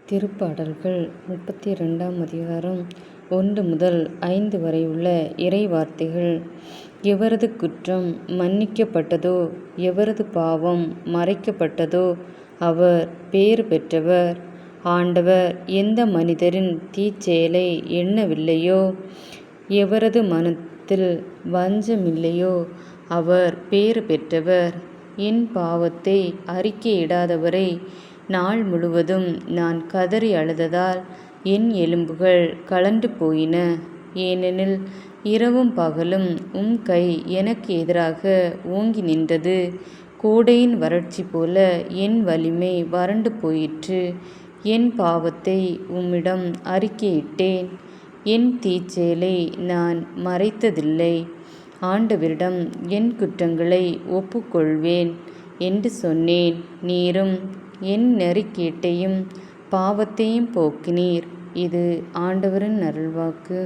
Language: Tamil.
திருப்பாடல்கள் 32ஆம் அதிகாரம் 1 முதல் 5 வரை உள்ள இறை வார்த்தைகள். எவரது குற்றம் மன்னிக்கப்பட்டதோ, எவரது பாவம் மறைக்கப்பட்டதோ அவர் பேறு பெற்றவர். ஆண்டவர் எந்த மனிதரின் தீச்செயலை எண்ணவில்லையோ, எவரது மனத்தில் வஞ்சமில்லையோ அவர் பேறு பெற்றவர். என் பாவத்தை அறிக்கையிடாதவரை நாள் முழுவதும் நான் கதறி அழுததால் என் எலும்புகள் கழன்று போயின. ஏனெனில் இரவும் பகலும் உம் கை எனக்கு எதிராக ஓங்கி நின்றது. கோடையின் வறட்சி போல என் வலிமை வறண்டு போயிற்று. என் பாவத்தை உம்மிடம் அறிக்கையிட்டேன், என் தீச்செயலை நான் மறைத்ததில்லை. ஆண்டவரிடம் என் குற்றங்களை ஒப்புக்கொள்வேன் என்று சொன்னேன். நீரும் என் நெறிக்கேட்டையும் பாவத்தையும் போக்கினீர். இது ஆண்டவரின் அருள்வாக்கு.